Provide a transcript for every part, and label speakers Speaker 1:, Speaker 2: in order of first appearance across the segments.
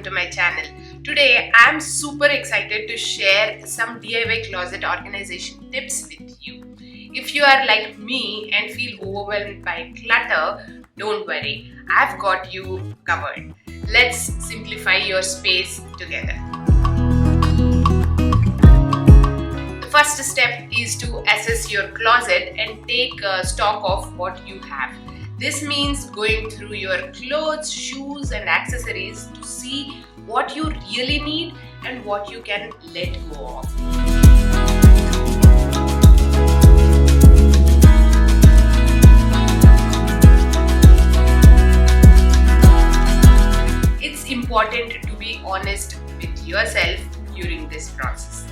Speaker 1: to my channel. Today I am super excited to share some DIY closet organization tips with you. If you are like me and feel overwhelmed by clutter, don't worry, I've got you covered. Let's simplify your space together. The first step is to assess your closet and take stock of what you have. This means going through your clothes, shoes and accessories to see what you really need and what you can let go of. It's important to be honest with yourself during this process.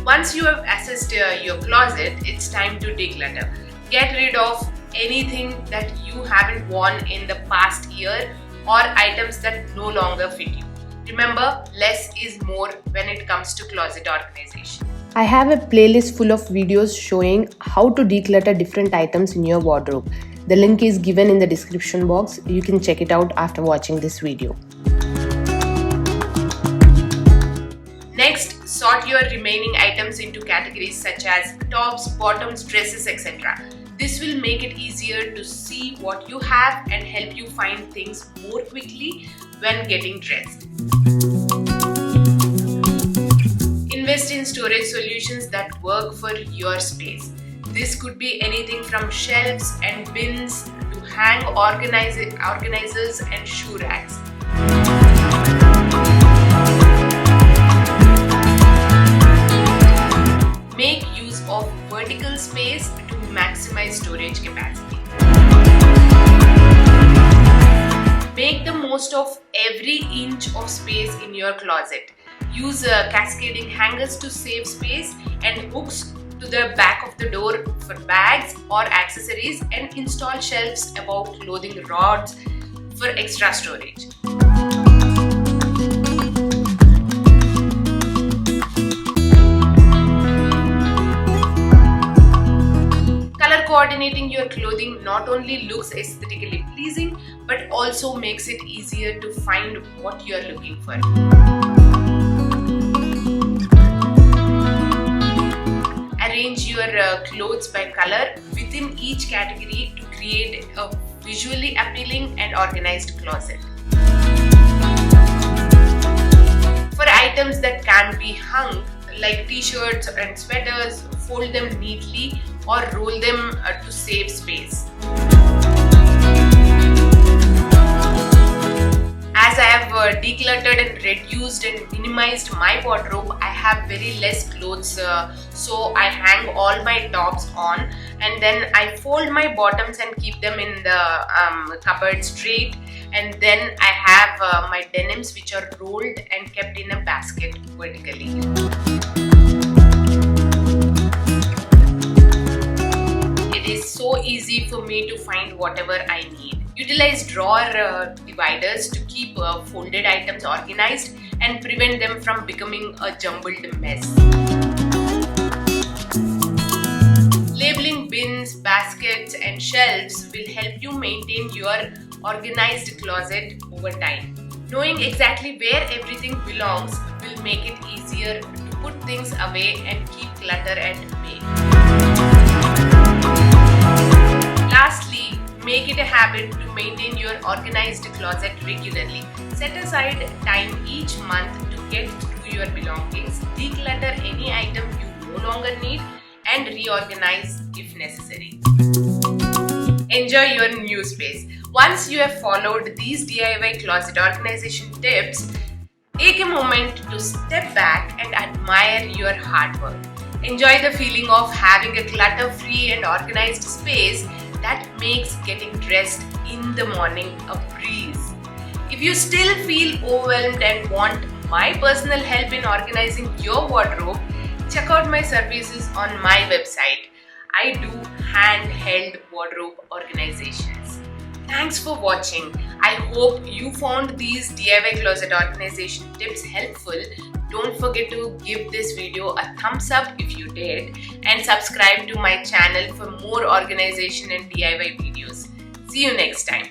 Speaker 1: Once you have assessed your closet, it's time to declutter. Get rid of anything that you haven't worn in the past year or items that no longer fit you. Remember, less is more when it comes to closet organization.
Speaker 2: I have a playlist full of videos showing how to declutter different items in your wardrobe. The link is given in the description box. You can check it out after watching this video.
Speaker 1: Next, sort your remaining items into categories such as tops, bottoms, dresses, etc. This will make it easier to see what you have and help you find things more quickly when getting dressed. Invest in storage solutions that work for your space. This could be anything from shelves and bins to hang organizers and shoe racks. Make use of vertical space to maximize storage capacity. Make the most of every inch of space in your closet. Use cascading hangers to save space and hooks to the back of the door for bags or accessories, and install shelves above clothing rods for extra storage. Coordinating your clothing not only looks aesthetically pleasing but also makes it easier to find what you are looking for. Arrange your clothes by color within each category to create a visually appealing and organized closet. For items that can be hung, like t-shirts and sweaters, fold them neatly or roll them to save space. As I have decluttered and reduced and minimized my wardrobe, I have very less clothes, so I hang all my tops on and then I fold my bottoms and keep them in the cupboard straight, and then I have my denims which are rolled and kept in a basket vertically. So easy for me to find whatever I need. Utilize drawer dividers to keep folded items organized and prevent them from becoming a jumbled mess. Labeling bins, baskets and shelves will help you maintain your organized closet over time. Knowing exactly where everything belongs will make it easier to put things away and keep clutter at bay. Lastly, make it a habit to maintain your organized closet regularly. Set aside time each month to get through your belongings, declutter any item you no longer need, and reorganize if necessary. Enjoy your new space. Once you have followed these DIY closet organization tips, take a moment to step back and admire your hard work. Enjoy the feeling of having a clutter-free and organized space that makes getting dressed in the morning a breeze. If you still feel overwhelmed and want my personal help in organizing your wardrobe, check out my services on my website. I do handheld wardrobe organizations. Thanks for watching. I hope you found these DIY closet organization tips helpful. Don't forget to give this video a thumbs up if you did, and subscribe to my channel for more organization and DIY videos. See you next time.